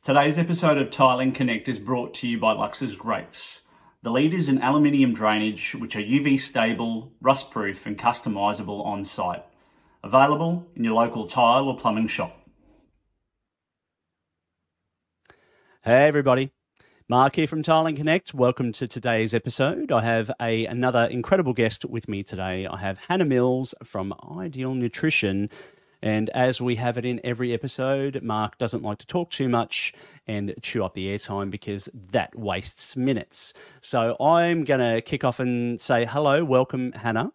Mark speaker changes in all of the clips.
Speaker 1: Today's episode of Tiling Connect is brought to you by Lux's Grates, the leaders in aluminium drainage, which are UV stable, rust proof and customisable on site. Available in your local tile or plumbing shop.
Speaker 2: Hey everybody, Mark here from Tiling Connect. Welcome to today's episode. I have another incredible guest with me today. I have Hanah Mills from Ideal Nutrition. And as we have it in every episode, Mark doesn't like to talk too much and chew up the airtime because that wastes minutes. So I'm going to kick off and say hello, welcome, Hanah.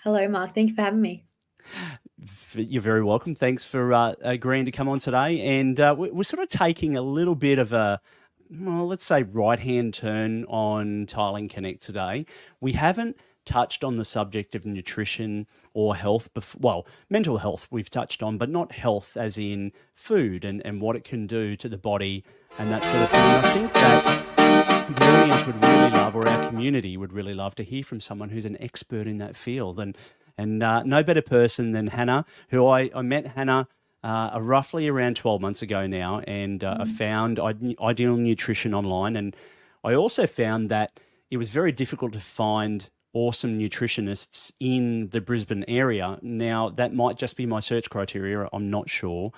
Speaker 3: Hello, Mark. Thank you for having me.
Speaker 2: You're very welcome. Thanks for agreeing to come on today. And we're sort of taking a little bit of a, well, let's say, right-hand turn on Tiling Connect today. We haven't touched on the subject of nutrition or health, well, mental health we've touched on, but not health as in food and what it can do to the body and that sort of thing. I think that the audience would really love, or our community would really love, to hear from someone who's an expert in that field. And no better person than Hanah, who I met Hanah roughly around 12 months ago now, and I found Ideal Nutrition online. And I also found that it was very difficult to find awesome nutritionists in the Brisbane area. Now, that might just be my search criteria, I'm not sure.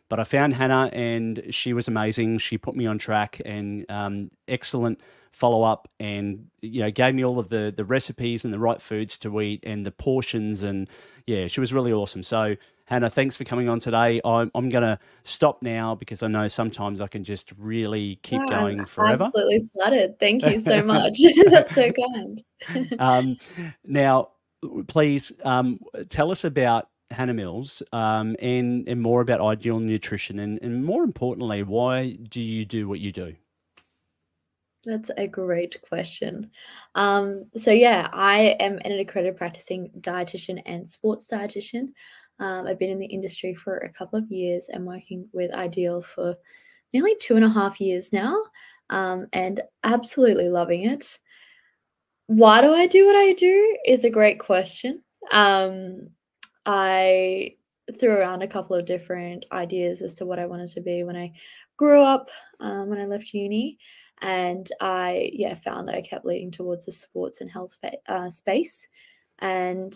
Speaker 2: But I found Hanah and she was amazing. She put me on track and excellent follow-up, and gave me all of the recipes and the right foods to eat and the portions, and yeah, she was really awesome. So Hanah, thanks for coming on today. I'm going to stop now because I know sometimes I can just really keep going forever.
Speaker 3: Absolutely flattered. Thank you so much. That's so kind.
Speaker 2: Now, please tell us about Hanah Mills and more about Ideal Nutrition, and more importantly, why do you do what you do?
Speaker 3: That's a great question. So yeah, I am an accredited practicing dietitian and sports dietitian. I've been in the industry for a couple of years and working with Ideal for nearly 2.5 years now, and absolutely loving it. Why do I do what I do is a great question. I threw around a couple of different ideas as to what I wanted to be when I grew up, when I left uni. And I found that I kept leading towards the sports and health space. And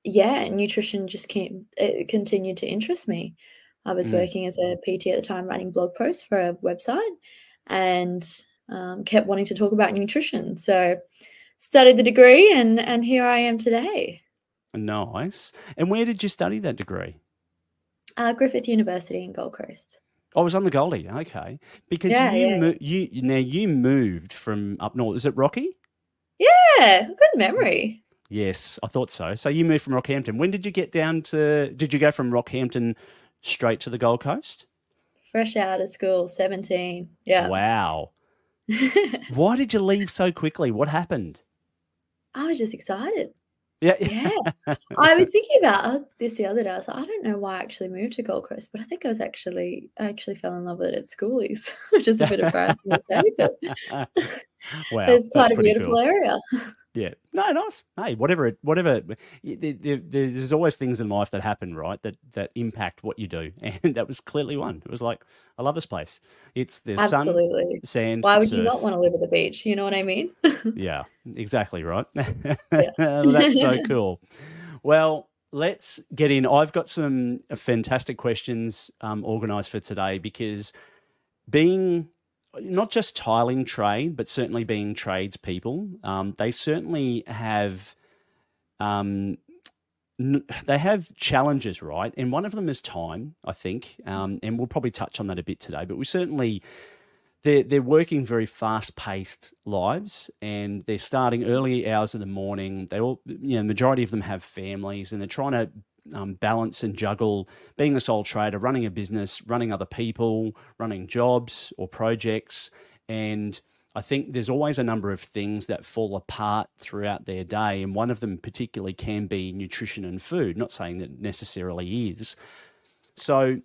Speaker 3: nutrition just continued to interest me. I was working as a PT at the time, writing blog posts for a website, and kept wanting to talk about nutrition. So studied the degree, and here I am today.
Speaker 2: Nice. And where did you study that degree?
Speaker 3: Griffith University in Gold Coast.
Speaker 2: I was on the Goldie, okay. Because you moved from up north. Is it Rocky?
Speaker 3: Yeah, good memory.
Speaker 2: Yes, I thought so. So you moved from Rockhampton. When did you get down to? Did you go from Rockhampton straight to the Gold Coast?
Speaker 3: Fresh out of school, 17. Yeah.
Speaker 2: Wow. Why did you leave so quickly? What happened?
Speaker 3: I was just excited.
Speaker 2: Yeah.
Speaker 3: I was thinking about this the other day. I was like, I don't know why I actually moved to Gold Coast, but I think I actually fell in love with it at schoolies, which is a bit embarrassing to say, but
Speaker 2: wow,
Speaker 3: it's quite a beautiful area.
Speaker 2: Yeah. No, nice. Hey, whatever. There's always things in life that happen, right? That impact what you do, and that was clearly one. It was like, I love this place. There's
Speaker 3: absolutely
Speaker 2: sun, sand.
Speaker 3: Why would
Speaker 2: surf.
Speaker 3: you not want to live at the beach? You know what I mean?
Speaker 2: Yeah, exactly right.
Speaker 3: Yeah.
Speaker 2: Well, that's so cool. Well, let's get in. I've got some fantastic questions organised for today, because being not just tiling trade, but certainly being tradespeople, they certainly have they have challenges, right? And one of them is time, I think, and we'll probably touch on that a bit today. But we certainly they're working very fast-paced lives, and they're starting early hours of the morning. They all, majority of them have families, and they're trying to balance and juggle being a sole trader, running a business, running other people, running jobs or projects. And I think there's always a number of things that fall apart throughout their day. And one of them particularly can be nutrition and food, not saying that necessarily is. So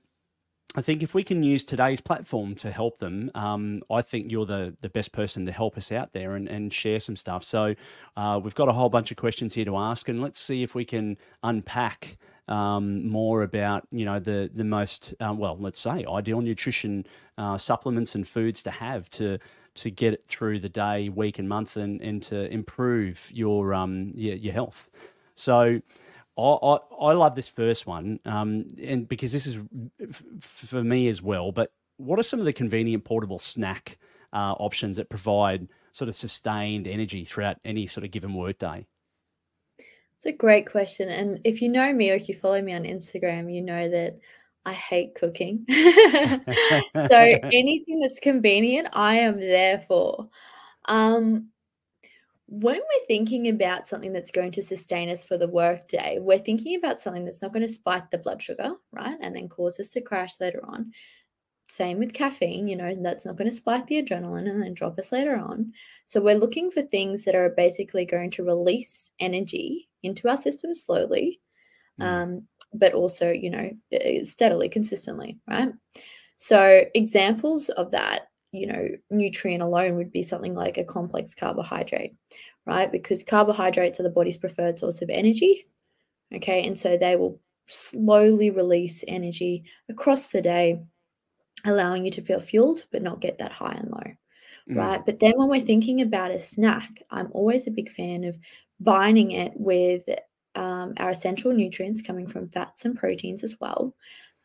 Speaker 2: I think if we can use today's platform to help them, I think you're the best person to help us out there and share some stuff. So we've got a whole bunch of questions here to ask, and let's see if we can unpack more about, the most, well, let's say ideal nutrition supplements and foods to have to get it through the day, week and month and to improve your health. So I love this first one, and because this is for me as well. But what are some of the convenient portable snack options that provide sort of sustained energy throughout any sort of given workday?
Speaker 3: It's a great question. And if you know me or if you follow me on Instagram, you know that I hate cooking. So anything that's convenient, I am there for. Um, when we're thinking about something that's going to sustain us for the workday, we're thinking about something that's not going to spike the blood sugar, right? And then cause us to crash later on. Same with caffeine, that's not going to spike the adrenaline and then drop us later on. So we're looking for things that are basically going to release energy into our system slowly, but also, steadily, consistently, right? So examples of that, nutrient alone would be something like a complex carbohydrate, right? Because carbohydrates are the body's preferred source of energy, okay? And so they will slowly release energy across the day, allowing you to feel fueled but not get that high and low, right? But then when we're thinking about a snack, I'm always a big fan of binding it with our essential nutrients coming from fats and proteins as well.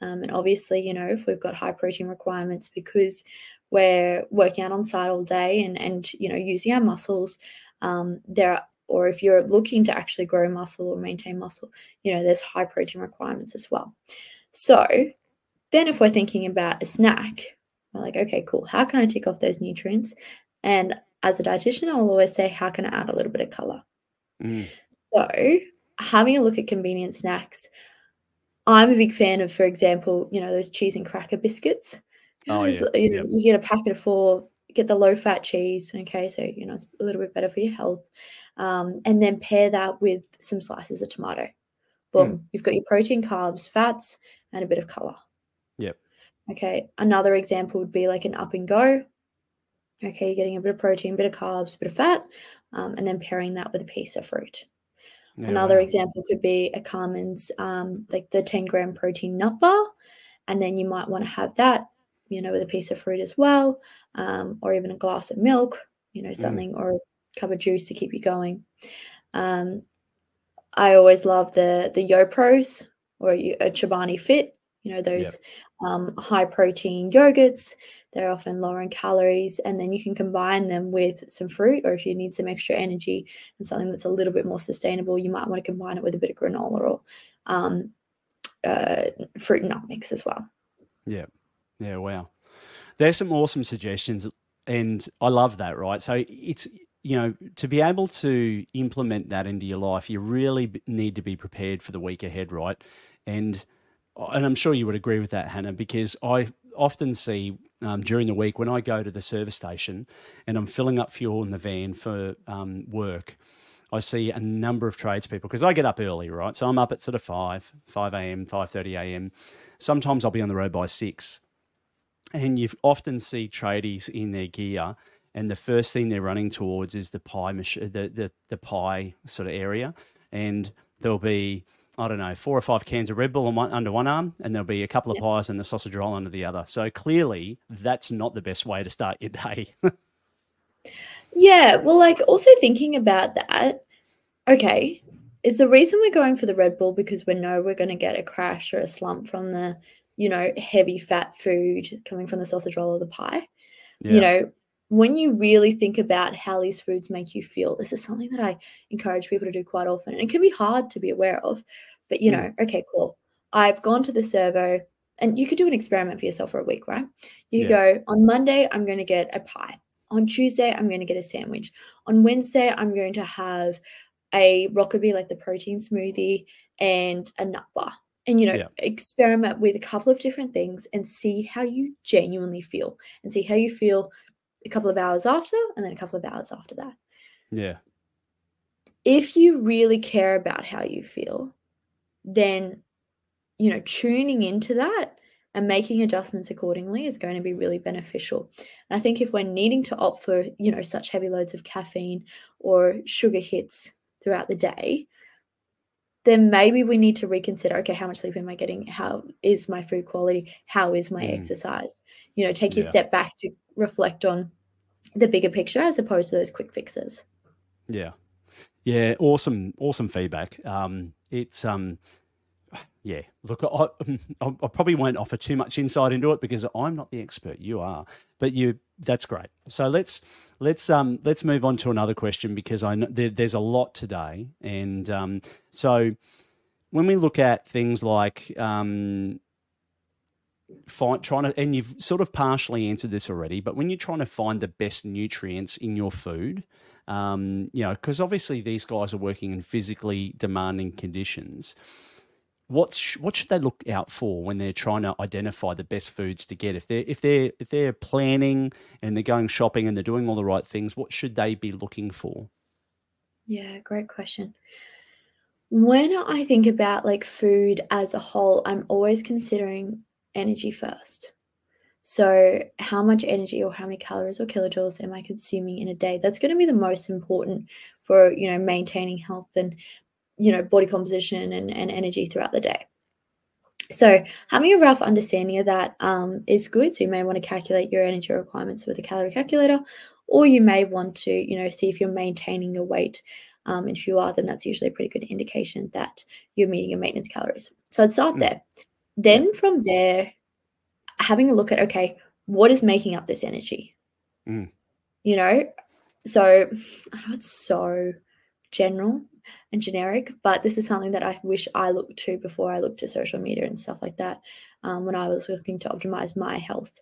Speaker 3: And obviously, if we've got high protein requirements because we're working out on site all day and using our muscles, or if you're looking to actually grow muscle or maintain muscle, there's high protein requirements as well. So then if we're thinking about a snack, we're like, okay, cool. How can I tick off those nutrients? And as a dietitian, I'll always say, how can I add a little bit of color? So having a look at convenient snacks, I'm a big fan of, for example, those cheese and cracker biscuits.
Speaker 2: Oh, yeah.
Speaker 3: You get a packet of 4, get the low-fat cheese, okay? So, it's a little bit better for your health. And then pair that with some slices of tomato. Boom. You've got your protein, carbs, fats, and a bit of color.
Speaker 2: Yep.
Speaker 3: Okay, another example would be like an up and go. Okay, you're getting a bit of protein, a bit of carbs, a bit of fat, and then pairing that with a piece of fruit.
Speaker 2: Yeah,
Speaker 3: Another
Speaker 2: wow.
Speaker 3: example could be a Carmen's, like the 10-gram protein nut bar, and then you might want to have that, with a piece of fruit as well, or even a glass of milk, something, or a cup of juice to keep you going. I always love the YoPros or a Chobani Fit, those high protein yogurts. They're often lower in calories, and then you can combine them with some fruit, or if you need some extra energy and something that's a little bit more sustainable, you might want to combine it with a bit of granola or fruit and nut mix as well.
Speaker 2: Yeah. Yeah, wow. There's some awesome suggestions, and I love that, right? So it's, to be able to implement that into your life, you really need to be prepared for the week ahead, right? And I'm sure you would agree with that, Hanah, because I often see during the week when I go to the service station and I'm filling up fuel in the van for work, I see a number of tradespeople, because I get up early, right? So I'm up at sort of 5 a.m., 5:30 a.m. Sometimes I'll be on the road by 6. And you often see tradies in their gear, and the first thing they're running towards is the pie the pie sort of area, and there'll be, I don't know, 4 or 5 cans of Red Bull under one arm, and there'll be a couple of pies and a sausage roll under the other. So clearly, that's not the best way to start your day.
Speaker 3: Yeah, well, like also thinking about that, okay, is the reason we're going for the Red Bull because we know we're going to get a crash or a slump from the, heavy fat food coming from the sausage roll or the pie? When you really think about how these foods make you feel, this is something that I encourage people to do quite often. And it can be hard to be aware of, but okay, cool. I've gone to the servo, and you could do an experiment for yourself for a week, right? You go, on Monday, I'm going to get a pie. On Tuesday, I'm going to get a sandwich. On Wednesday, I'm going to have a Rockaby, like the protein smoothie, and a nut bar. And, experiment with a couple of different things and see how you genuinely feel, and see how you feel a couple of hours after, and then a couple of hours after that.
Speaker 2: Yeah.
Speaker 3: If you really care about how you feel, then, tuning into that and making adjustments accordingly is going to be really beneficial. And I think if we're needing to opt for, such heavy loads of caffeine or sugar hits throughout the day, then maybe we need to reconsider, okay, how much sleep am I getting? How is my food quality? How is my exercise? Take your step back to reflect on the bigger picture as opposed to those quick fixes.
Speaker 2: Yeah. Yeah. Awesome feedback. Yeah, look, I probably won't offer too much insight into it because I'm not the expert. You are, but that's great. So let's move on to another question, because I know there's a lot today, and so when we look at things like trying to, and you've sort of partially answered this already, but when you're trying to find the best nutrients in your food, because obviously these guys are working in physically demanding conditions. What should they look out for when they're trying to identify the best foods to get? If they're planning and they're going shopping and they're doing all the right things, what should they be looking for?
Speaker 3: Yeah, great question. When I think about like food as a whole, I'm always considering energy first. So how much energy or how many calories or kilojoules am I consuming in a day? That's going to be the most important for, maintaining health and, body composition and energy throughout the day. So having a rough understanding of that is good. So you may want to calculate your energy requirements with a calorie calculator, or you may want to, see if you're maintaining your weight. And if you are, then that's usually a pretty good indication that you're meeting your maintenance calories. So I'd start there. Then from there, having a look at, okay, what is making up this energy? So I know it's so general and generic, but this is something that I wish I looked to before I looked to social media and stuff like that, when I was looking to optimize my health,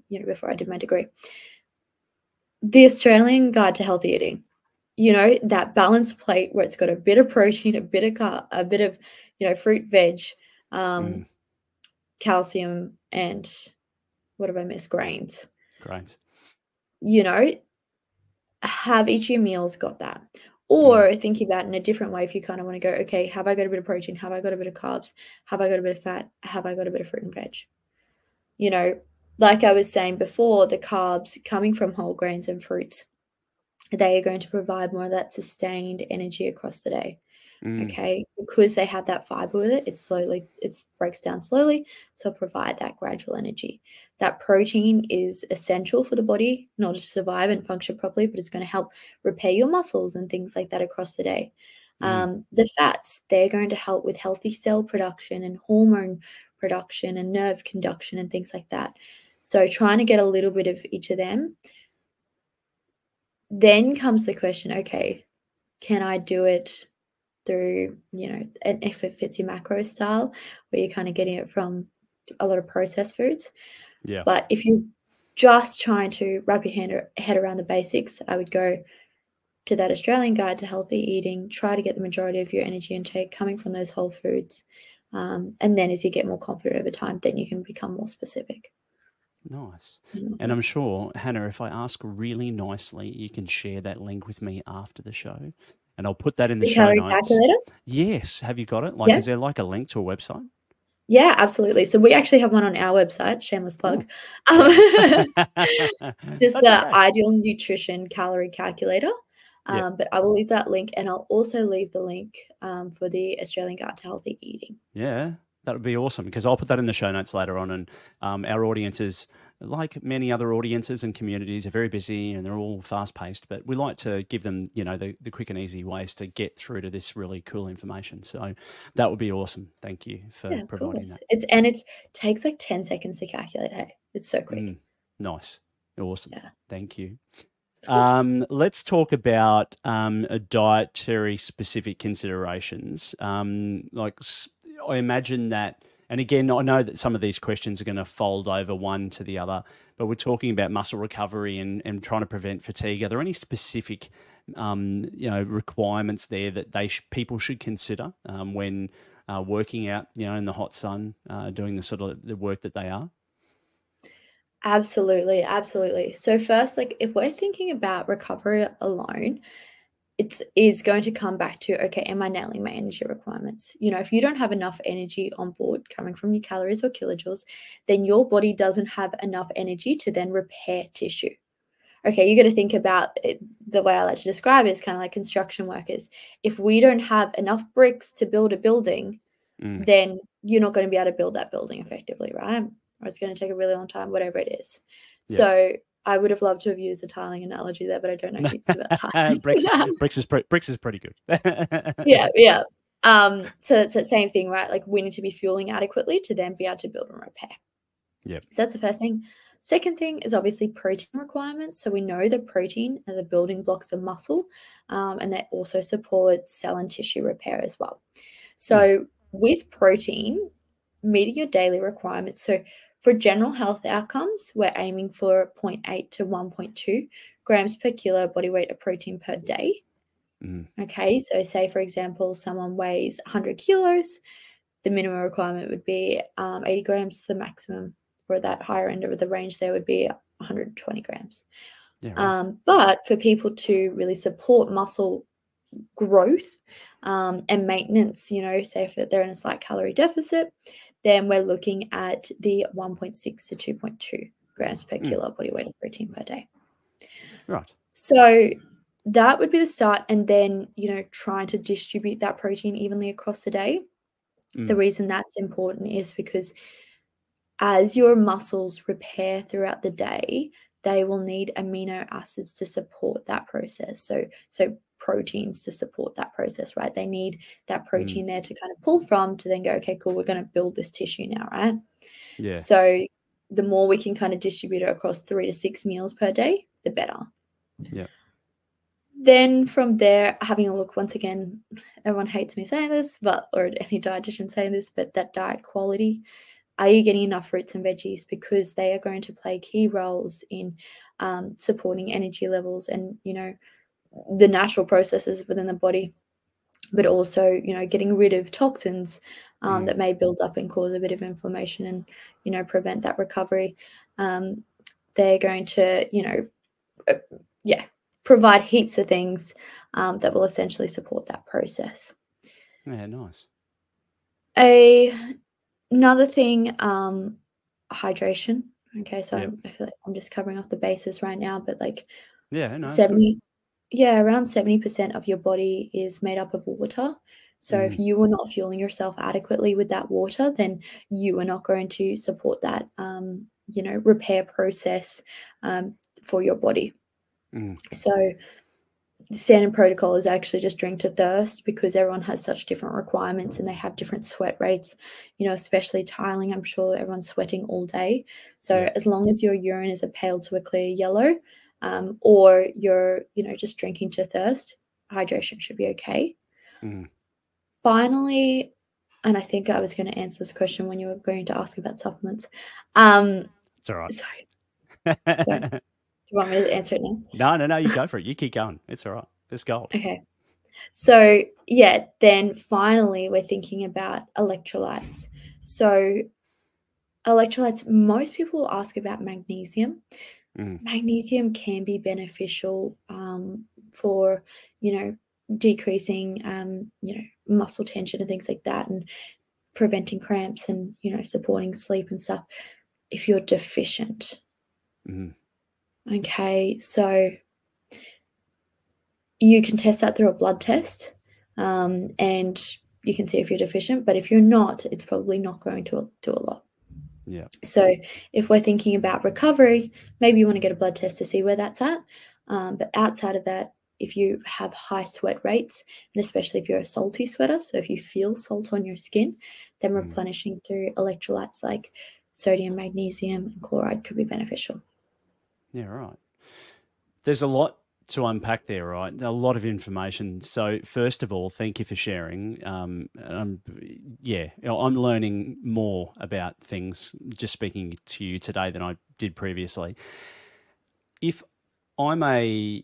Speaker 3: before I did my degree. The Australian Guide to Healthy Eating, that balanced plate where it's got a bit of protein, a bit of carb, a bit of, fruit, veg, calcium, and what have I missed? Grains. Have each of your meals got that? Or thinking about it in a different way, if you kind of want to go, okay, have I got a bit of protein? Have I got a bit of carbs? Have I got a bit of fat? Have I got a bit of fruit and veg? Like I was saying before, the carbs coming from whole grains and fruits, they are going to provide more of that sustained energy across the day. Okay, because they have that fiber with it, it breaks down slowly, so provide that gradual energy. That protein is essential for the body in order to survive and function properly, but it's going to help repair your muscles and things like that across the day. The fats, they're going to help with healthy cell production and hormone production and nerve conduction and things like that. So trying to get a little bit of each of them. Then comes the question, okay, can I do it through, and if it fits your macro style, where you're kind of getting it from a lot of processed foods.
Speaker 2: Yeah.
Speaker 3: But if you're just trying to wrap your head around the basics, I would go to that Australian Guide to Healthy Eating, try to get the majority of your energy intake coming from those whole foods. And then as you get more confident over time, then you can become more specific.
Speaker 2: Nice. And I'm sure, Hanah, if I ask really nicely, you can share that link with me after the show. And I'll put that in the show notes.
Speaker 3: Calculator?
Speaker 2: Yes. Have you got it? Is there like a link to a website?
Speaker 3: Yeah, absolutely. So we actually have one on our website, shameless plug. Just the Ideal Nutrition Calorie Calculator. But I will leave that link, and I'll also leave the link for the Australian Guide to Healthy Eating.
Speaker 2: Yeah, that would be awesome, because I'll put that in the show notes later on. And our audiences, like many other audiences and communities, are very busy and they're all fast-paced, but we like to give them, the quick and easy ways to get through to this really cool information. So that would be awesome. Thank you for providing that.
Speaker 3: It takes like 10 seconds to calculate. Hey, it's so quick.
Speaker 2: Nice. Awesome. Yeah. Thank you.
Speaker 3: Let's
Speaker 2: talk about dietary specific considerations. I imagine that, and again, I know that some of these questions are going to fold over one to the other, but we're talking about muscle recovery and trying to prevent fatigue. Are there any specific, requirements there that people should consider when working out, in the hot sun, doing the sort of the work that they are?
Speaker 3: Absolutely. So first, if we're thinking about recovery alone, it is going to come back to, okay, am I nailing my energy requirements? You know, if you don't have enough energy on board coming from your calories or kilojoules, then your body doesn't have enough energy to then repair tissue. Okay, you got to think about it, the way I like to describe it is kind of like construction workers. If we don't have enough bricks to build a building, then you're not going to be able to build that building effectively, right? Or it's going to take a really long time, whatever it is. Yeah. So I would have loved to have used a tiling analogy there, but I don't know heaps about tiling.
Speaker 2: bricks is pretty good.
Speaker 3: yeah. So it's that same thing, right? Like we need to be fueling adequately to then be able to build and repair.
Speaker 2: Yeah.
Speaker 3: So that's the first thing. Second thing is obviously protein requirements. So we know that protein are the building blocks of muscle, and they also support cell and tissue repair as well. So with protein, meeting your daily requirements. So for general health outcomes, we're aiming for 0.8 to 1.2 grams per kilo body weight of protein per day. Okay, so say, for example, someone weighs 100 kilos, the minimum requirement would be 80 grams. The maximum, or that higher end of the range there, would be 120 grams. Yeah, right. But for people to really support muscle growth and maintenance, you know, say if they're in a slight calorie deficit, then we're looking at the 1.6 to 2.2 grams per kilo body weight of protein per day.
Speaker 2: Right.
Speaker 3: So that would be the start. And then, you know, trying to distribute that protein evenly across the day. The reason that's important is because as your muscles repair throughout the day, they will need amino acids to support that process. So proteins to support that process, right? They need that protein there to kind of pull from to then go, okay, cool, we're going to build this tissue now, right?
Speaker 2: Yeah.
Speaker 3: So the more we can kind of distribute it across 3 to 6 meals per day, the better.
Speaker 2: Yeah.
Speaker 3: Then from there, having a look, once again, everyone hates me saying this, or any dietitian saying this, but that diet quality. Are you getting enough fruits and veggies? Because they are going to play key roles in supporting energy levels and, you know, the natural processes within the body, but also, you know, getting rid of toxins that may build up and cause a bit of inflammation and, you know, prevent that recovery. They're going to, you know, provide heaps of things that will essentially support that process.
Speaker 2: Yeah, nice.
Speaker 3: Another thing, hydration. Okay, so I feel like I'm just covering off the bases right now, but like around 70% of your body is made up of water. So if you are not fueling yourself adequately with that water, then you are not going to support that, you know, repair process for your body. So the standard protocol is actually just drink to thirst, because everyone has such different requirements and they have different sweat rates, you know, especially tiling. I'm sure everyone's sweating all day. So as long as your urine is a pale to a clear yellow, or you're, you know, just drinking to thirst, hydration should be okay. Finally, and I think I was going to answer this question when you were going to ask about supplements.
Speaker 2: It's all right.
Speaker 3: Sorry. Do you want me to answer it now?
Speaker 2: No, you go for it. You keep going. It's all right. It's gold.
Speaker 3: Okay. So, yeah, then finally we're thinking about electrolytes. So electrolytes, most people will ask about magnesium. Magnesium can be beneficial for, you know, decreasing, you know, muscle tension and things like that, and preventing cramps and, you know, supporting sleep and stuff if you're deficient. Okay, so you can test that through a blood test, and you can see if you're deficient, but if you're not, it's probably not going to do a lot.
Speaker 2: Yeah.
Speaker 3: So if we're thinking about recovery, maybe you want to get a blood test to see where that's at. But outside of that, if you have high sweat rates, and especially if you're a salty sweater, so if you feel salt on your skin, then replenishing through electrolytes like sodium, magnesium, and chloride could be beneficial.
Speaker 2: Yeah, right. There's a lot to unpack there, right? A lot of information. So first of all, thank you for sharing. I'm learning more about things just speaking to you today than I did previously. If I'm a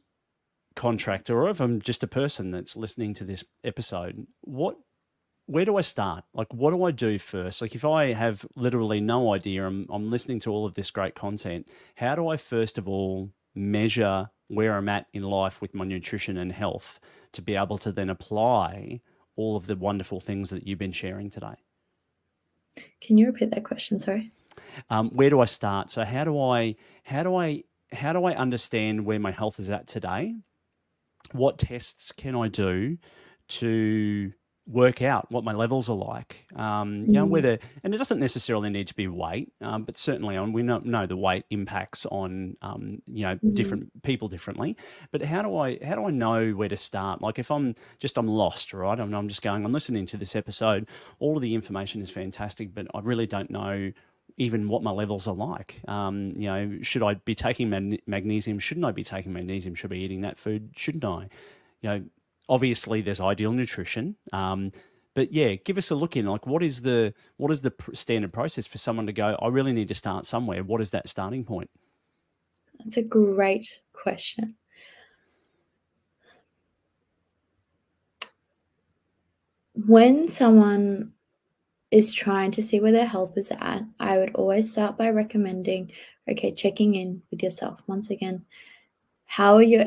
Speaker 2: contractor, or if I'm just a person that's listening to this episode, where do I start? Like, what do I do first? Like, if I have literally no idea, I'm listening to all of this great content, how do I first of all measure where I'm at in life with my nutrition and health to be able to then apply all of the wonderful things that you've been sharing today?
Speaker 3: Can you repeat that question? Sorry.
Speaker 2: Where do I start? So how do I understand where my health is at today? What tests can I do to work out what my levels are like? Whether, and it doesn't necessarily need to be weight, but certainly we know the weight impacts on different people differently. But how do I know where to start? Like if I'm lost, right? I'm just going, I'm listening to this episode. All of the information is fantastic, but I really don't know even what my levels are like. Should I be taking magnesium? Shouldn't I be taking magnesium? Should I be eating that food? Shouldn't I? Obviously there's ideal nutrition, but yeah, give us a look in. Like, what is the standard process for someone to go, I really need to start somewhere? What is that starting point?
Speaker 3: That's a great question. When someone is trying to see where their health is at, I would always start by recommending, checking in with yourself. Once again, how's your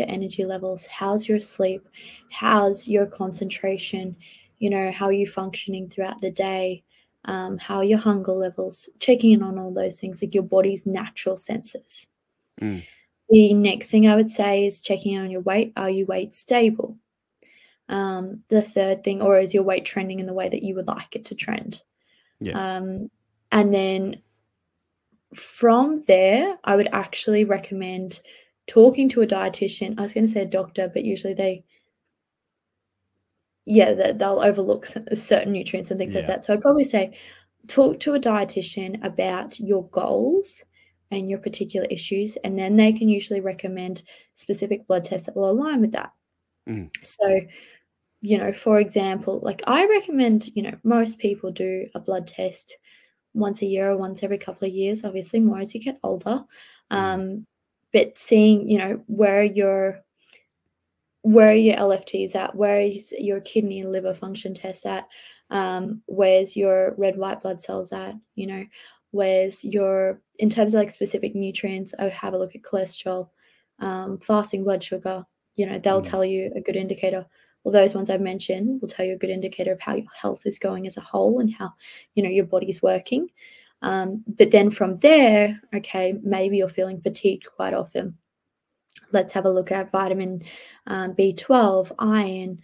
Speaker 3: energy levels? How's your sleep? How's your concentration? How are you functioning throughout the day? How are your hunger levels? Checking in on all those things, like your body's natural senses. The next thing I would say is checking on your weight. Are you weight stable? The third thing, or is your weight trending in the way that you would like it to trend?
Speaker 2: Yeah.
Speaker 3: And then from there, I would actually recommend talking to a dietitian. I was going to say a doctor, but usually they'll overlook certain nutrients and things like that. So I'd probably say talk to a dietitian about your goals and your particular issues, and then they can usually recommend specific blood tests that will align with that. So, for example, like I recommend, most people do a blood test once a year or once every couple of years, obviously more as you get older. But seeing, where your LFTs at, where is your kidney and liver function test at, where's your red white blood cells at, where's your, in terms of like specific nutrients, I would have a look at cholesterol, fasting blood sugar, they'll tell you a good indicator. Well, those ones I've mentioned will tell you a good indicator of how your health is going as a whole and how, your body's working. But then from there, maybe you're feeling fatigued quite often. Let's have a look at vitamin B12, iron,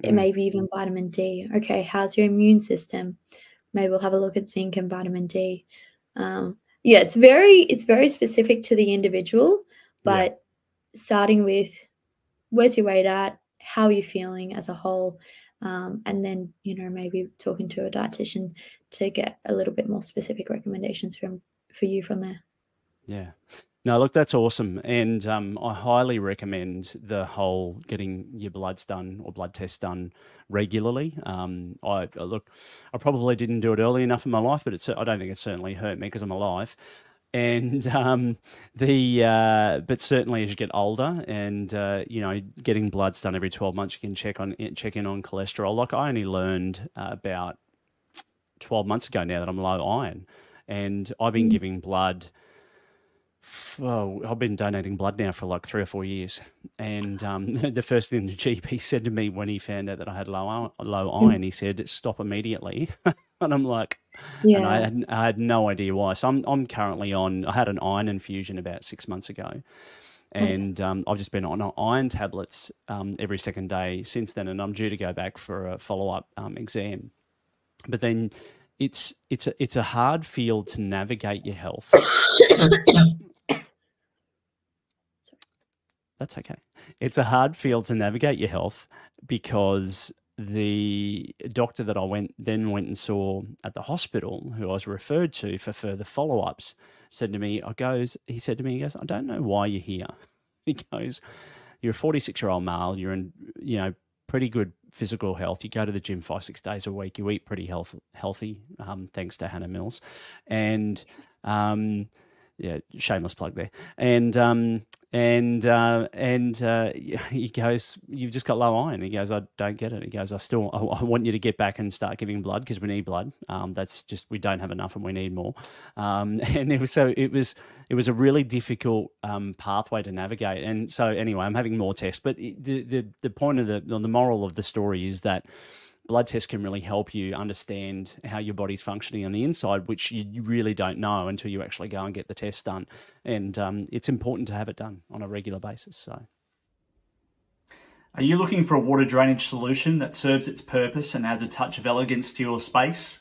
Speaker 3: maybe even vitamin D. Okay, how's your immune system? Maybe we'll have a look at zinc and vitamin D. It's very specific to the individual, but starting with where's your weight at? How are you feeling as a whole? And then, maybe talking to a dietitian to get a little bit more specific recommendations for you from there. Yeah.
Speaker 2: No, look, that's awesome. And I highly recommend the whole getting your bloods done or blood tests done regularly. I probably didn't do it early enough in my life, but I don't think it certainly hurt me because I'm alive. And but certainly as you get older and getting bloods done every 12 months, you can check in on cholesterol. Like I only learned about 12 months ago now that I'm low iron, and I've been giving blood. I've been donating blood now for like 3 or 4 years, and the first thing the GP said to me when he found out that I had low iron, he said, "Stop immediately." And I'm like, and I had no idea why. So I'm currently on. I had an iron infusion about 6 months ago, and I've just been on iron tablets every second day since then, and I'm due to go back for a follow-up exam. But then it's a hard field to navigate your health. That's okay. It's a hard field to navigate your health because the doctor that I went and saw at the hospital, who I was referred to for further follow-ups, said to me, I don't know why you're here. He goes, you're a 46-year-old male, you're in, pretty good physical health. You go to the gym 5-6 days a week. You eat pretty healthy, thanks to Hanah Mills. And shameless plug there. And He goes, "You've just got low iron." He goes, "I don't get it." He goes, I want you to get back and start giving blood because we need blood. That's just, we don't have enough and we need more." And it was a really difficult pathway to navigate. And so anyway, I'm having more tests, but the point of the moral of the story is that blood tests can really help you understand how your body's functioning on the inside, which you really don't know until you actually go and get the test done. And it's important to have it done on a regular basis. So,
Speaker 1: are you looking for a water drainage solution that serves its purpose and adds a touch of elegance to your space?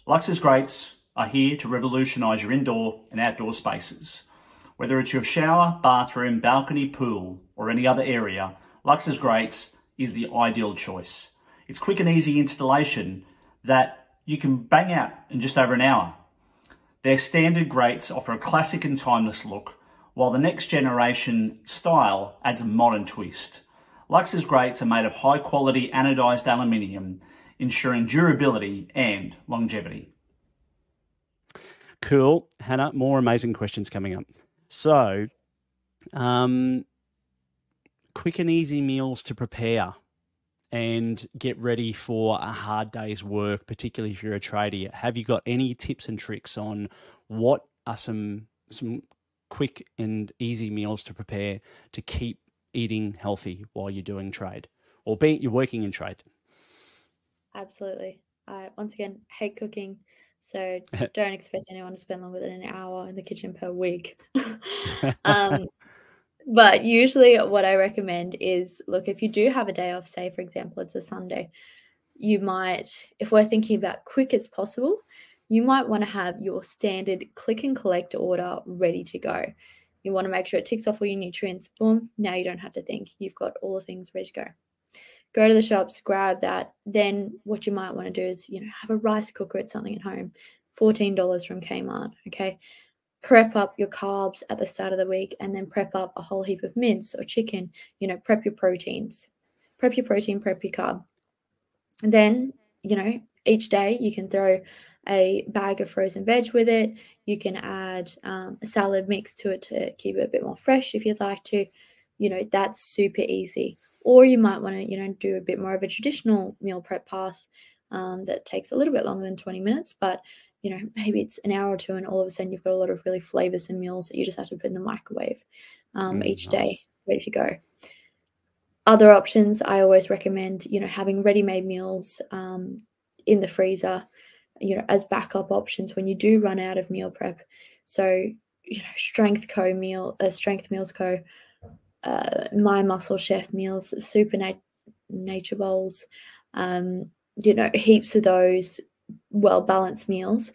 Speaker 1: Lux's Grates are here to revolutionise your indoor and outdoor spaces. Whether it's your shower, bathroom, balcony, pool, or any other area, Lux's Grates is the ideal choice. It's quick and easy installation that you can bang out in just over an hour. Their standard grates offer a classic and timeless look, while the next generation style adds a modern twist. Lux's Grates are made of high quality anodized aluminium, ensuring durability and longevity.
Speaker 2: Cool. Hanah, more amazing questions coming up. So, quick and easy meals to prepare and get ready for a hard day's work, particularly if you're a tradie. Have you got any tips and tricks on what are some quick and easy meals to prepare to keep eating healthy while you're doing trade, or you're working in trade?
Speaker 3: Absolutely. I, once again, hate cooking, so don't expect anyone to spend longer than an hour in the kitchen per week. But usually what I recommend is, look, if you do have a day off, say, for example, it's a Sunday, you might, if we're thinking about quick as possible, you might want to have your standard click and collect order ready to go. You want to make sure it ticks off all your nutrients. Boom. Now you don't have to think. You've got all the things ready to go. Go to the shops, grab that. Then what you might want to do is, have a rice cooker at something at home. $14 from Kmart. Okay. Prep up your carbs at the start of the week and then prep up a whole heap of mince or chicken. Prep your proteins. Prep your protein, prep your carb. And then, each day you can throw a bag of frozen veg with it. You can add a salad mix to it to keep it a bit more fresh if you'd like to. That's super easy. Or you might want to, do a bit more of a traditional meal prep path that takes a little bit longer than 20 minutes, but maybe it's an hour or two and all of a sudden you've got a lot of really flavoursome meals that you just have to put in the microwave each day, ready to go. Other options, I always recommend, having ready-made meals in the freezer, as backup options when you do run out of meal prep. So, Strength Meals Co., My Muscle Chef meals, Super Nature Bowls, heaps of those well-balanced meals.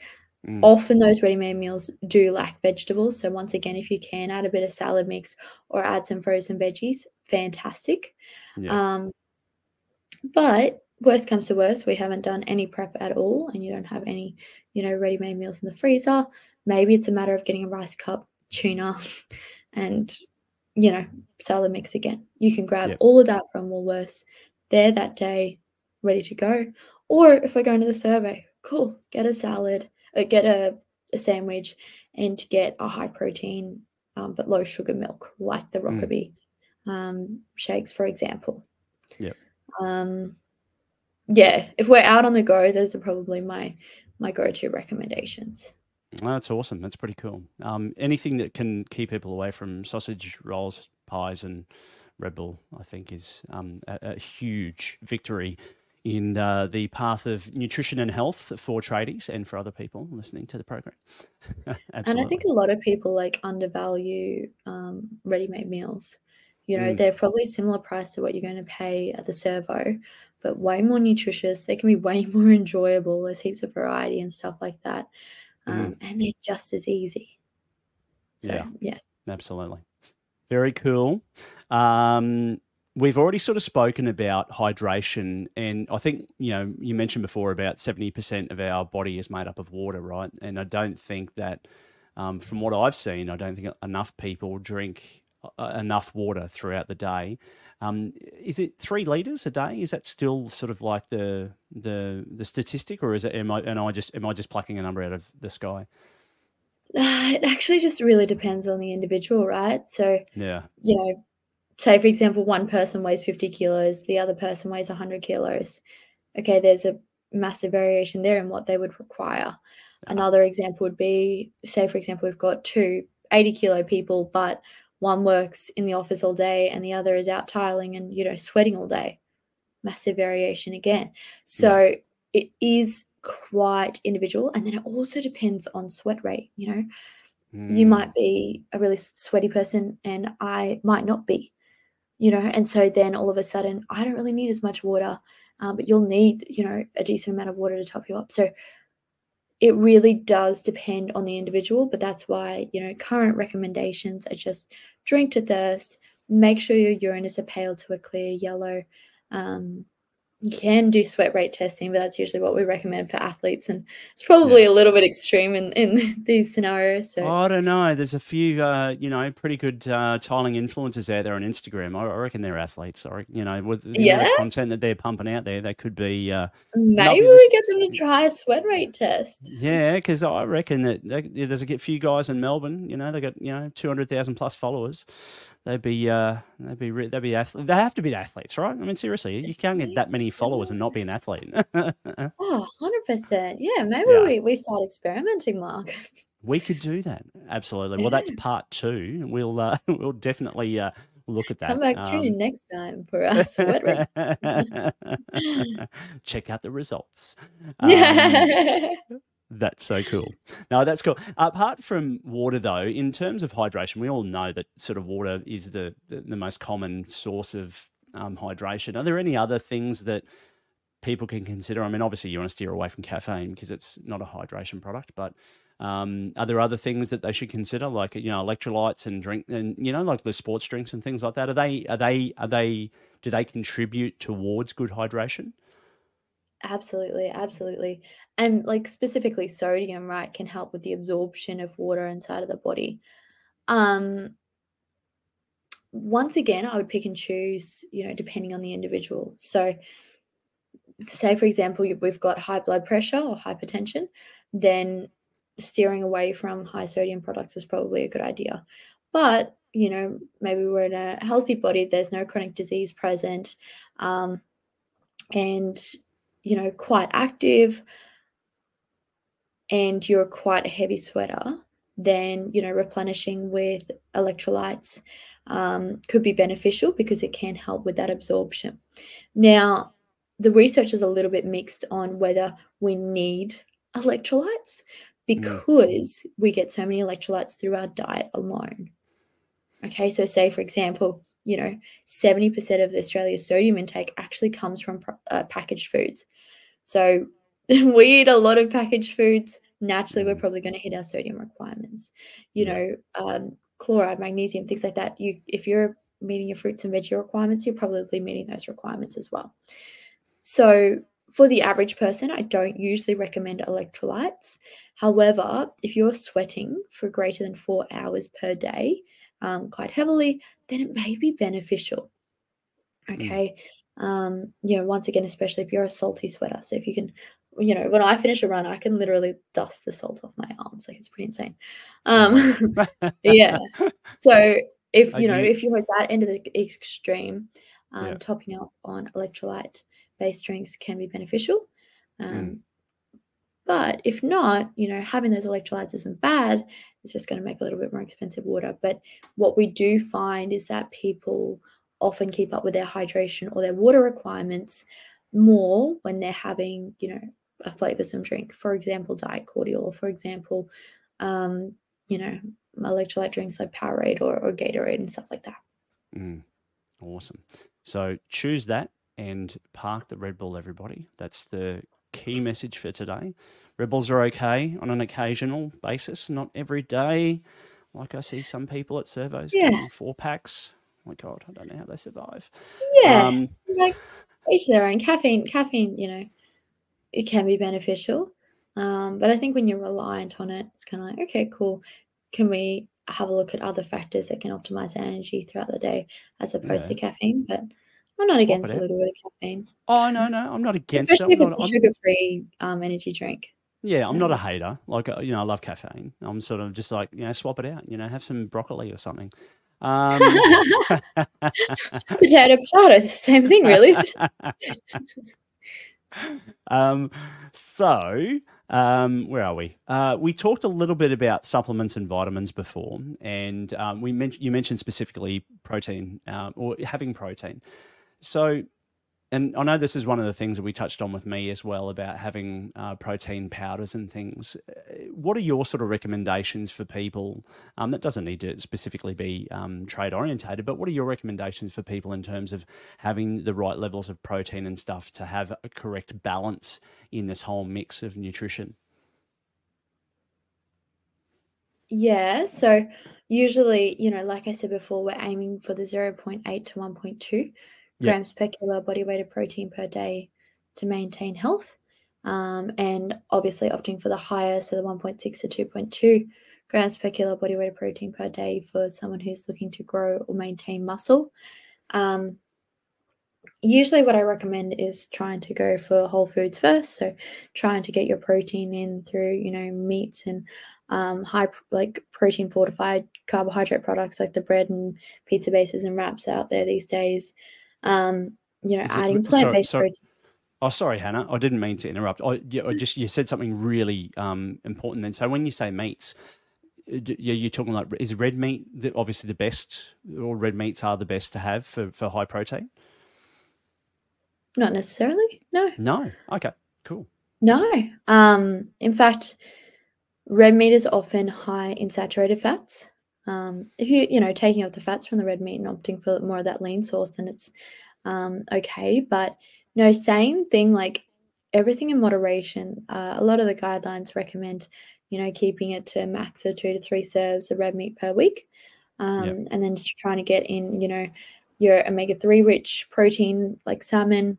Speaker 3: Often those ready-made meals do lack vegetables. So once again, if you can add a bit of salad mix or add some frozen veggies, fantastic. Yeah. But worst comes to worst, we haven't done any prep at all and you don't have any, ready-made meals in the freezer. Maybe it's a matter of getting a rice cup, tuna, and, salad mix again. You can grab all of that from Woolworths there that day, ready to go. Or if we're going to the survey, cool, get a salad, get a sandwich and get a high protein but low sugar milk like the Rockaby shakes, for example. If we're out on the go, those are probably my go-to recommendations.
Speaker 2: That's awesome. That's pretty cool. Anything that can keep people away from sausage rolls, pies and Red Bull, I think, is a huge victory in the path of nutrition and health for tradies and for other people listening to the program.
Speaker 3: And I think a lot of people undervalue ready-made meals. They're probably similar price to what you're going to pay at the servo, but way more nutritious. They can be way more enjoyable. There's heaps of variety and stuff like that. And they're just as easy. So, yeah.
Speaker 2: Absolutely. Very cool. We've already sort of spoken about hydration, and I think, you mentioned before about 70% of our body is made up of water, right? And I don't think that, from what I've seen, I don't think enough people drink enough water throughout the day. Is it 3 liters a day? Is that still sort of like the statistic, or is it am I just plucking a number out of the sky?
Speaker 3: It actually just really depends on the individual, right? So,
Speaker 2: Yeah.
Speaker 3: say, for example, one person weighs 50 kilos, the other person weighs 100 kilos. Okay, there's a massive variation there in what they would require. Another example would be, say, for example, we've got two 80-kilo people, but one works in the office all day and the other is out tiling and, sweating all day. Massive variation again. So it is quite individual. And then it also depends on sweat rate. You might be a really sweaty person and I might not be, and so then all of a sudden I don't really need as much water, but you'll need, a decent amount of water to top you up. So it really does depend on the individual, but that's why, current recommendations are just drink to thirst, make sure your urine is a pale to a clear yellow. You can do sweat rate testing, but that's usually what we recommend for athletes. And it's probably a little bit extreme in these scenarios. So
Speaker 2: I don't know. There's a few, pretty good tiling influencers out there on Instagram. I reckon they're athletes. With the amount of content that they're pumping out there, they could be.
Speaker 3: Maybe we get them to try a sweat rate test.
Speaker 2: Yeah, because I reckon that there's a few guys in Melbourne. They got 200,000 plus followers. They'd be athletes. They have to be athletes, right? I mean, seriously, you can't get that many followers and not be an athlete.
Speaker 3: Oh, 100%. Yeah, maybe we start experimenting, Mark.
Speaker 2: We could do that. Absolutely. Well, that's part 2. We'll definitely look at that.
Speaker 3: Come back, tune in next time for our sweat rate.
Speaker 2: Check out the results. That's so cool. No, that's cool. Apart from water, though, in terms of hydration, we all know that sort of water is the most common source of hydration. Are there any other things that people can consider? I mean, obviously, you want to steer away from caffeine because it's not a hydration product, but are there other things that they should consider, like electrolytes and drink, and like the sports drinks and things like that? Do they contribute towards good hydration?
Speaker 3: Absolutely. And like specifically sodium, right, can help with the absorption of water inside of the body. Once again, I would pick and choose, depending on the individual. So say, for example, we've got high blood pressure or hypertension, then steering away from high sodium products is probably a good idea. But, maybe we're in a healthy body, there's no chronic disease present, and quite active, and you're quite a heavy sweater, then, replenishing with electrolytes could be beneficial because it can help with that absorption. Now, the research is a little bit mixed on whether we need electrolytes because we get so many electrolytes through our diet alone. Okay, so say, for example, 70% of Australia's sodium intake actually comes from packaged foods. So we eat a lot of packaged foods. Naturally, we're probably going to hit our sodium requirements. Chloride, magnesium, things like that. If you're meeting your fruits and veggie requirements, you're probably meeting those requirements as well. So for the average person, I don't usually recommend electrolytes. However, if you're sweating for greater than 4 hours per day, quite heavily, then it may be beneficial. Okay. Once again, especially if you're a salty sweater. So if you can, when I finish a run, I can literally dust the salt off my arms. Like, it's pretty insane. Yeah. So if you're at that end of the extreme, topping up on electrolyte-based drinks can be beneficial. But if not, having those electrolytes isn't bad. It's just going to make a little bit more expensive water. But what we do find is that people often keep up with their hydration or their water requirements more when they're having, a flavoursome drink. For example, Diet Cordial, or for example, electrolyte drinks like Powerade or Gatorade and stuff like that.
Speaker 2: Awesome. So choose that and park the Red Bull, everybody. That's the key message for today. Red Bulls are okay on an occasional basis, not every day. Like I see some people at servos getting 4 packs. Oh my God, I don't know how they survive.
Speaker 3: Yeah, like each their own. Caffeine, it can be beneficial. But I think when you're reliant on it, it's kind of like, okay, cool. Can we have a look at other factors that can optimize our energy throughout the day as opposed to caffeine? But I'm not against a little bit of caffeine.
Speaker 2: Oh, no, I'm not against
Speaker 3: it. Especially
Speaker 2: if
Speaker 3: if it's a sugar-free energy drink.
Speaker 2: Yeah, I'm not a hater. Like, I love caffeine. I'm sort of just like, swap it out, have some broccoli or something.
Speaker 3: Potato, same thing, really.
Speaker 2: Where are we? We talked a little bit about supplements and vitamins before, and you mentioned specifically protein or having protein. So, and I know this is one of the things that we touched on with me as well about having protein powders and things. What are your sort of recommendations for people? That doesn't need to specifically be trade orientated, but what are your recommendations for people in terms of having the right levels of protein and stuff to have a correct balance in this whole mix of nutrition?
Speaker 3: Yeah, so usually, like I said before, we're aiming for the 0.8 to 1.2 grams per kilo body weight of protein per day to maintain health. And obviously opting for the higher, so the 1.6 to 2.2 grams per kilo body weight of protein per day for someone who's looking to grow or maintain muscle. Usually what I recommend is trying to go for whole foods first. So trying to get your protein in through, meats and high protein fortified carbohydrate products like the bread and pizza bases and wraps out there these days. Adding plant-based protein.
Speaker 2: Oh, sorry, Hannah. I didn't mean to interrupt. You said something really important then. So when you say meats, you're talking like, is red meat obviously the best, or red meats are the best to have for high protein?
Speaker 3: Not necessarily. No.
Speaker 2: No. Okay, cool.
Speaker 3: No. In fact, red meat is often high in saturated fats. If you taking off the fats from the red meat and opting for more of that lean source, then it's okay. But no, same thing, like everything in moderation. A lot of the guidelines recommend, keeping it to a max of 2 to 3 serves of red meat per week. And then just trying to get in, your omega-3 rich protein like salmon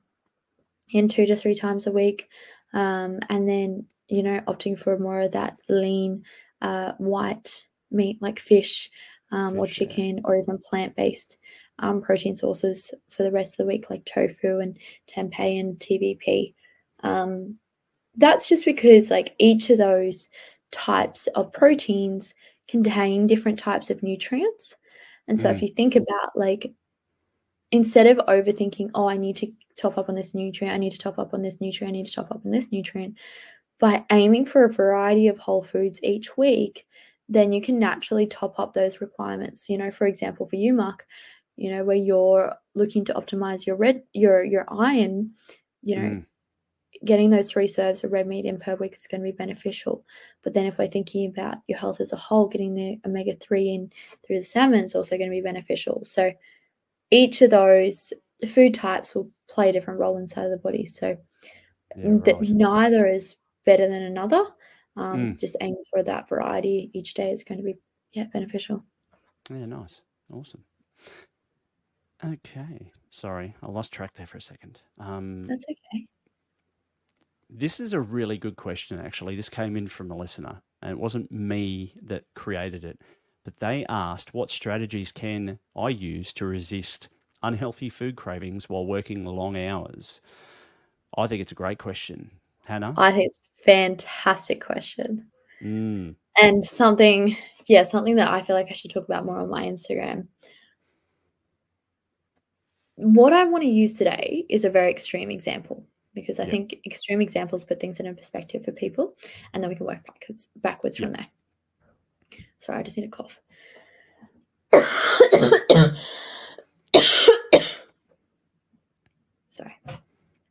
Speaker 3: in 2 to 3 times a week. And then, opting for more of that lean white meat like fish or chicken, or even plant-based protein sources for the rest of the week like tofu and tempeh and TVP. That's just because like each of those types of proteins contain different types of nutrients. And so if you think about like, instead of overthinking, oh, I need to top up on this nutrient, I need to top up on this nutrient, I need to top up on this nutrient, by aiming for a variety of whole foods each week, then you can naturally top up those requirements. For example, for you, Mark, where you're looking to optimize your iron, getting those 3 serves of red meat in per week is going to be beneficial. But then if we're thinking about your health as a whole, getting the omega-3 in through the salmon is also going to be beneficial. So each of those food types will play a different role inside of the body. So neither is better than another. Just aiming for that variety each day is going to be beneficial.
Speaker 2: Yeah, nice. Awesome. Okay. Sorry, I lost track there for a second.
Speaker 3: That's okay.
Speaker 2: This is a really good question, actually. This came in from a listener, and it wasn't me that created it, but they asked, what strategies can I use to resist unhealthy food cravings while working long hours? I think it's a great question. Hannah?
Speaker 3: I think it's a fantastic question. And something that I feel like I should talk about more on my Instagram. What I want to use today is a very extreme example, because I think extreme examples put things in a perspective for people, and then we can work backwards from there. Sorry, I just need a cough. Sorry.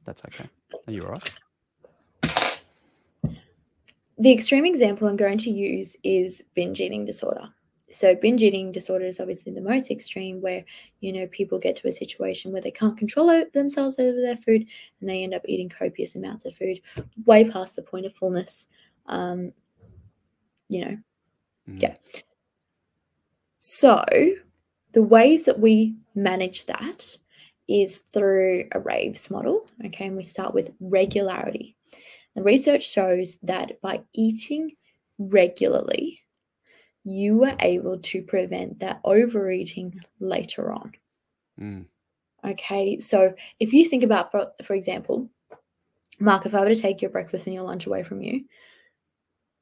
Speaker 2: That's okay. Are you all right?
Speaker 3: The extreme example I'm going to use is binge eating disorder. So binge eating disorder is obviously the most extreme, where, people get to a situation where they can't control themselves over their food, and they end up eating copious amounts of food way past the point of fullness. So the ways that we manage that is through a RAVES model. Okay, and we start with regularity. The research shows that by eating regularly, you are able to prevent that overeating later on. Okay, so if you think about, for example, Mark, if I were to take your breakfast and your lunch away from you,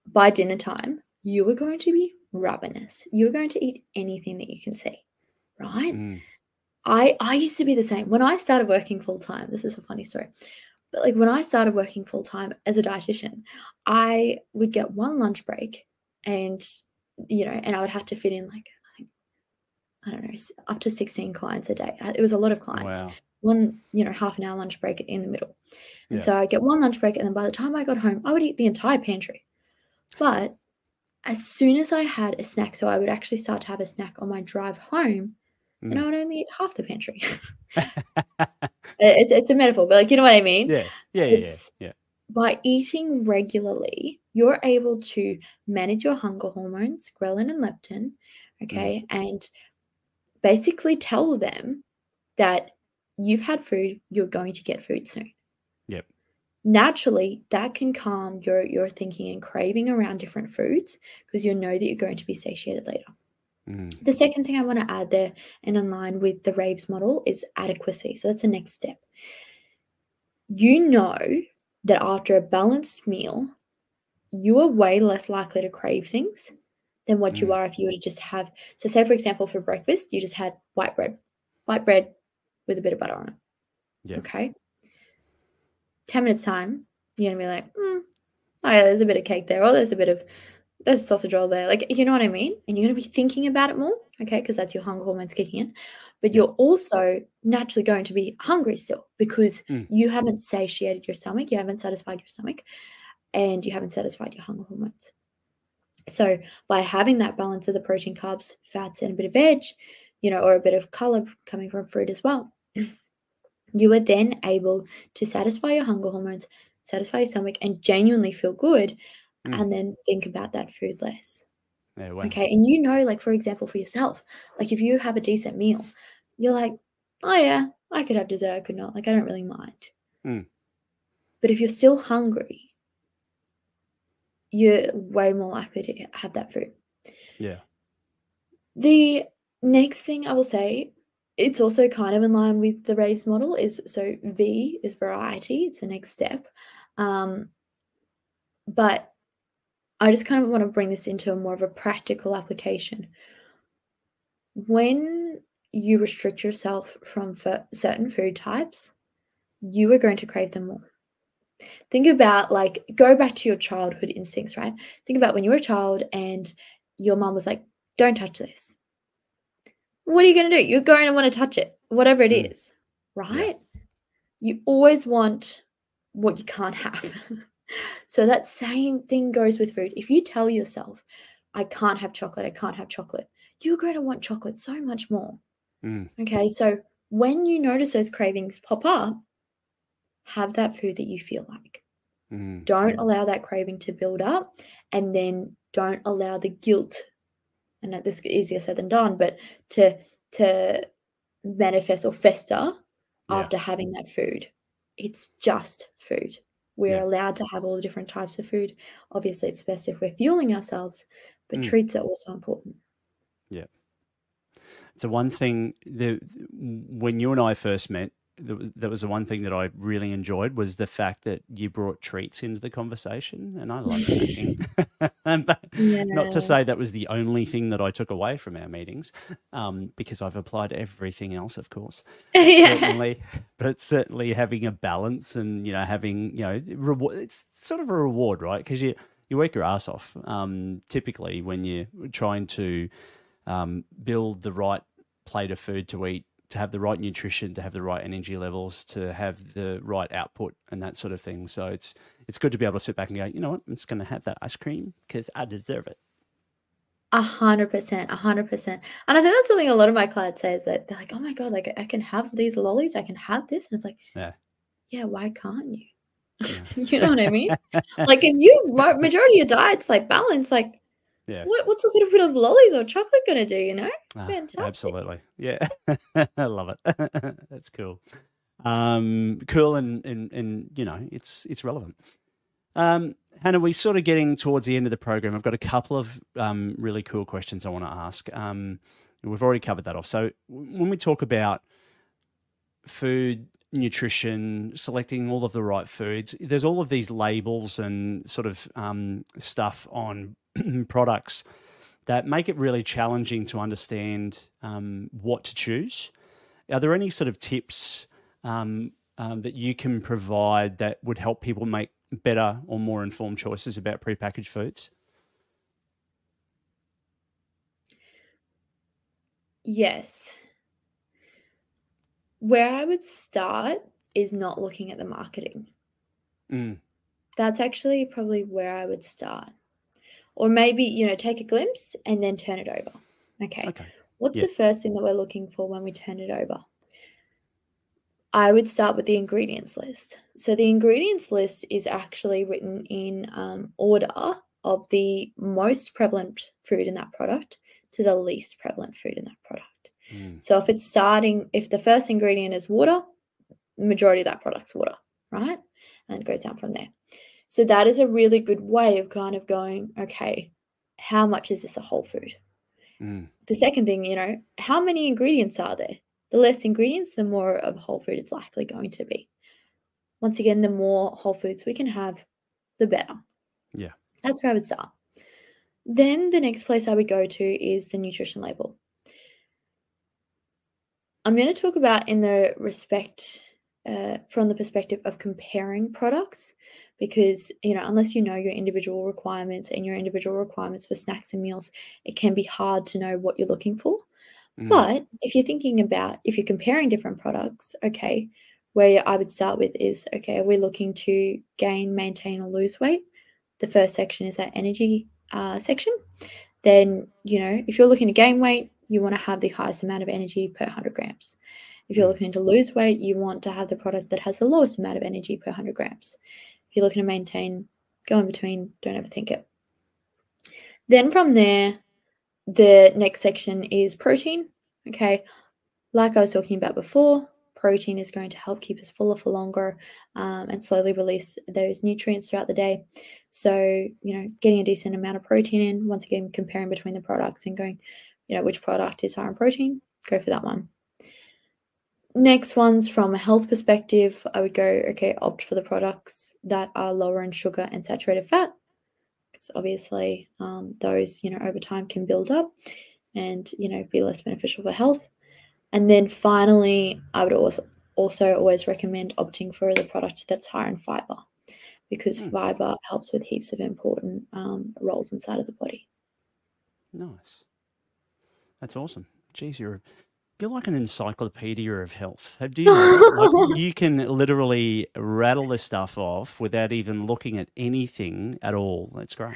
Speaker 3: by dinner time, you are going to be ravenous. You're going to eat anything that you can see, right? I used to be the same. When I started working full-time, this is a funny story, but like when I started working full-time as a dietitian, I would get one lunch break and, and I would have to fit in like, I don't know, up to 16 clients a day. It was a lot of clients.
Speaker 2: Wow.
Speaker 3: One, half an hour lunch break in the middle. And so I'd get one lunch break, and then by the time I got home, I would eat the entire pantry. But as soon as I had a snack, so I would actually start to have a snack on my drive home, then I would only eat half the pantry. It's a metaphor, but like, you know what I mean?
Speaker 2: Yeah.
Speaker 3: By eating regularly, you're able to manage your hunger hormones, ghrelin and leptin, okay, and basically tell them that you've had food, you're going to get food soon.
Speaker 2: Yep.
Speaker 3: Naturally, that can calm your thinking and craving around different foods because you know that you're going to be satiated later. The second thing I want to add there and in line with the Raves model is adequacy. So that's the next step. You know that after a balanced meal, you are way less likely to crave things than what you are if you were to just have, so say for example, for breakfast, you just had white bread with a bit of butter on it.
Speaker 2: Yeah.
Speaker 3: Okay. 10 minutes time, you're going to be like, oh yeah, there's a bit of cake there, or there's a sausage roll there. Like, you know what I mean? And you're going to be thinking about it more, okay, because that's your hunger hormones kicking in. But you're also naturally going to be hungry still because you haven't satiated your stomach, you haven't satisfied your stomach, and you haven't satisfied your hunger hormones. So by having that balance of the protein, carbs, fats, and a bit of veg, or a bit of color coming from fruit as well, you are then able to satisfy your hunger hormones, satisfy your stomach, and genuinely feel good, and then think about that food less.
Speaker 2: Yeah, wow.
Speaker 3: Okay, and like for example, for yourself, like if you have a decent meal, you're like, oh yeah, I could have dessert, I could not. Like I don't really mind. But if you're still hungry, you're way more likely to have that food.
Speaker 2: Yeah.
Speaker 3: The next thing I will say, it's also kind of in line with the Raves model, is so V is variety. It's the next step. But I just kind of want to bring this into a more of a practical application. When you restrict yourself from certain food types, you are going to crave them more. Think about, like, go back to your childhood instincts, right? Think about when you were a child and your mom was like, don't touch this. What are you going to do? You're going to want to touch it, whatever it is, right? Yeah. You always want what you can't have. So that same thing goes with food. If you tell yourself, I can't have chocolate, you're going to want chocolate so much more. Okay, so when you notice those cravings pop up, have that food that you feel like. Don't allow that craving to build up, and then don't allow the guilt, and this is easier said than done, but to manifest or fester after having that food. It's just food. We're allowed to have all the different types of food. Obviously, it's best if we're fueling ourselves, but treats are also important.
Speaker 2: Yeah. So one thing, when you and I first met, that was the one thing that I really enjoyed was the fact that you brought treats into the conversation, and I love snacking. Not to say that was the only thing that I took away from our meetings, because I've applied everything else, of course. But certainly having a balance and having reward. It's sort of a reward, right? Because you work your ass off. Typically, when you're trying to build the right plate of food to eat, to have the right nutrition, to have the right energy levels, to have the right output and that sort of thing. So it's good to be able to sit back and go, you know what, I'm just going to have that ice cream because I deserve it.
Speaker 3: 100%. And I think that's something a lot of my clients say, is that they're like, oh my God, like I can have these lollies, I can have this. And it's like, yeah, why can't you? You know what I mean? Like if you, majority of your diet's like balanced, like, what's a little bit of lollies or chocolate going to do, Fantastic.
Speaker 2: Absolutely. Yeah. I love it. That's cool. Cool. And it's relevant. Hanah, we're sort of getting towards the end of the program. I've got a couple of really cool questions I want to ask. We've already covered that off. So when we talk about food nutrition, selecting all of the right foods. There's all of these labels and sort of stuff on products that make it really challenging to understand what to choose. Are there any sort of tips that you can provide that would help people make better or more informed choices about prepackaged foods?
Speaker 3: Yes. Where I would start is not looking at the marketing. That's actually probably where I would start. Or maybe, take a glimpse and then turn it over. Okay. What's the first thing that we're looking for when we turn it over? I would start with the ingredients list. So the ingredients list is actually written in order of the most prevalent food in that product to the least prevalent food in that product. So if the first ingredient is water, the majority of that product's water, right? And it goes down from there. So that is a really good way of kind of going, okay, how much is this a whole food? The second thing, how many ingredients are there? The less ingredients, the more of a whole food it's likely going to be. Once again, the more whole foods we can have, the better.
Speaker 2: Yeah.
Speaker 3: That's where I would start. Then the next place I would go to is the nutrition label. I'm going to talk about from the perspective of comparing products, because, unless you know your individual requirements and your individual requirements for snacks and meals, it can be hard to know what you're looking for. But if you're comparing different products, okay, where I would start with is, okay, are we looking to gain, maintain, or lose weight? The first section is that energy section. Then, if you're looking to gain weight, you want to have the highest amount of energy per 100 grams. If you're looking to lose weight, you want to have the product that has the lowest amount of energy per 100 grams. If you're looking to maintain, go in between, don't overthink it. Then from there, the next section is protein. Okay, like I was talking about before, protein is going to help keep us fuller for longer and slowly release those nutrients throughout the day. So, getting a decent amount of protein in, once again, comparing between the products and going, which product is higher in protein, go for that one. Next ones, from a health perspective, I would go, okay, opt for the products that are lower in sugar and saturated fat, because obviously those, over time can build up and, be less beneficial for health. And then finally, I would also always recommend opting for the product that's higher in fiber, because fiber helps with heaps of important roles inside of the body.
Speaker 2: Nice. That's awesome. Geez, you're like an encyclopedia of health. Do you know that? Like, you can literally rattle this stuff off without even looking at anything at all. That's great.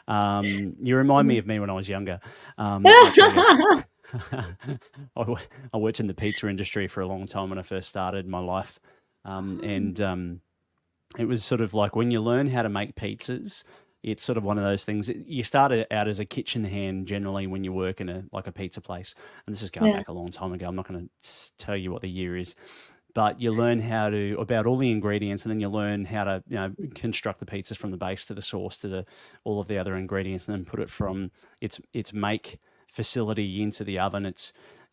Speaker 2: You remind me of me when I was younger. Much younger. I worked in the pizza industry for a long time when I first started my life. And it was sort of like when you learn how to make pizzas, it's sort of one of those things. You start out as a kitchen hand generally when you work in a pizza place. And this is going back a long time ago. I'm not going to tell you what the year is. But you learn about all the ingredients, and then you learn how to construct the pizzas from the base to the sauce to all of the other ingredients, and then put it from its make facility into the oven.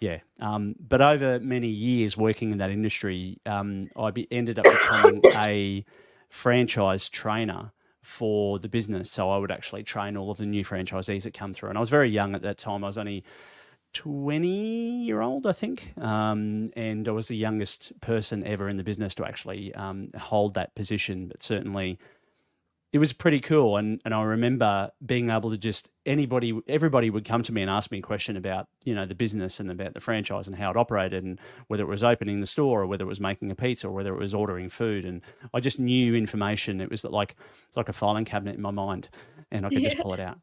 Speaker 2: But over many years working in that industry, I ended up becoming a franchise trainer for the business. So I would actually train all of the new franchisees that come through. And I was very young at that time. I was only 20-year-old, I think. And I was the youngest person ever in the business to actually hold that position. But certainly it was pretty cool. And I remember being able to everybody would come to me and ask me a question about, the business and about the franchise and how it operated, and whether it was opening the store or whether it was making a pizza or whether it was ordering food. And I just knew information. It's like a filing cabinet in my mind, and I could just pull it out.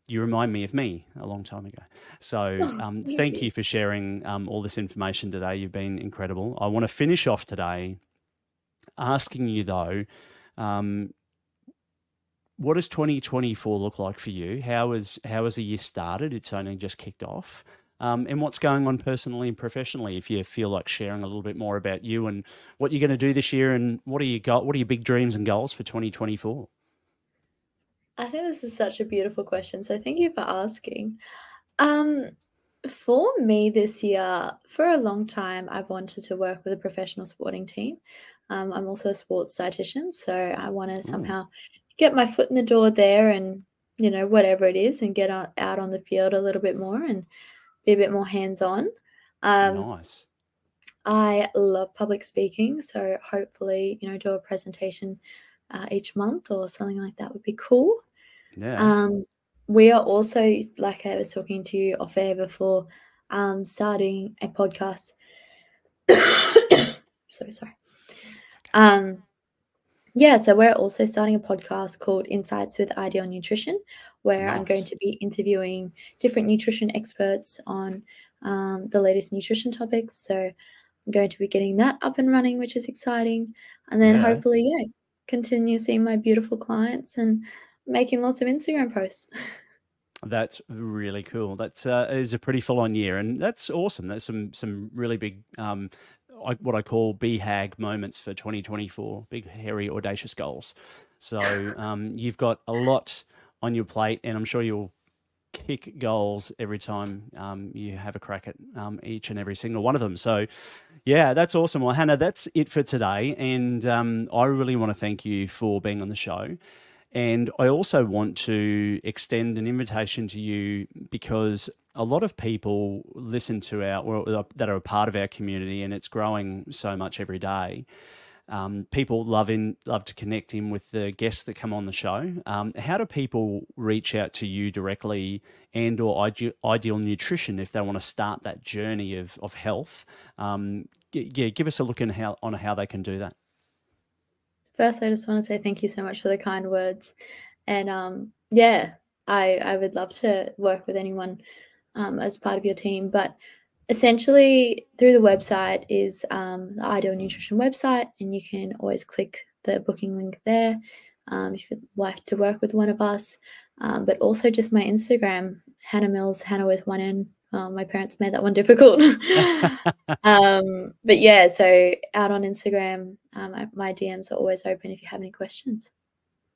Speaker 2: You remind me of me a long time ago. So thank you for sharing all this information today. You've been incredible. I want to finish off today asking you, though, what does 2024 look like for you? How has the year started? It's only just kicked off. And what's going on personally and professionally, if you feel like sharing a little bit more about you and what you're going to do this year, and what are your big dreams and goals for 2024?
Speaker 3: I think this is such a beautiful question, so thank you for asking. For me this year, for a long time, I've wanted to work with a professional sporting team. I'm also a sports dietitian, so I want to somehow get my foot in the door there and, whatever it is, and get out on the field a little bit more and be a bit more hands-on.
Speaker 2: Nice.
Speaker 3: I love public speaking, so hopefully, do a presentation each month or something like that would be cool.
Speaker 2: Yeah.
Speaker 3: We are also, like I was talking to you off air before, starting a podcast. So sorry. Yeah, so we're also starting a podcast called Insights with Ideal Nutrition, where I'm going
Speaker 2: Nice.
Speaker 3: to be interviewing different nutrition experts on the latest nutrition topics. So I'm going to be getting that up and running, which is exciting. And then
Speaker 2: Yeah.
Speaker 3: hopefully, continue seeing my beautiful clients and making lots of Instagram posts.
Speaker 2: That's really cool. That is a pretty full-on year, and that's awesome. That's some really big, what I call BHAG moments for 2024, big, hairy, audacious goals. So you've got a lot on your plate, and I'm sure you'll kick goals every time you have a crack at each and every single one of them. So yeah, that's awesome. Well, Hanah, that's it for today, and I really want to thank you for being on the show. And I also want to extend an invitation to you because a lot of people listen to that are a part of our community, and it's growing so much every day. People love to connect in with the guests that come on the show. How do people reach out to you directly and/or Ideal Nutrition if they want to start that journey of health? Give us a look on how they can do that.
Speaker 3: First, I just want to say thank you so much for the kind words. And I would love to work with anyone as part of your team. But essentially, through the website is the Ideal Nutrition website, and you can always click the booking link there if you'd like to work with one of us. But also just my Instagram, Hanah Mills, Hanah with one N. My parents made that one difficult. But yeah, so out on Instagram, my DMs are always open if you have any questions.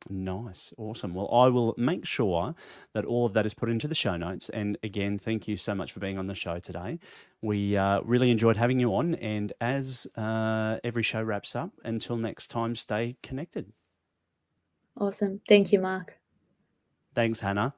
Speaker 2: Nice. Awesome. Well, I will make sure that all of that is put into the show notes. And again, thank you so much for being on the show today. We really enjoyed having you on. And as every show wraps up, until next time, stay connected.
Speaker 3: Awesome. Thank you, Mark.
Speaker 2: Thanks, Hanah.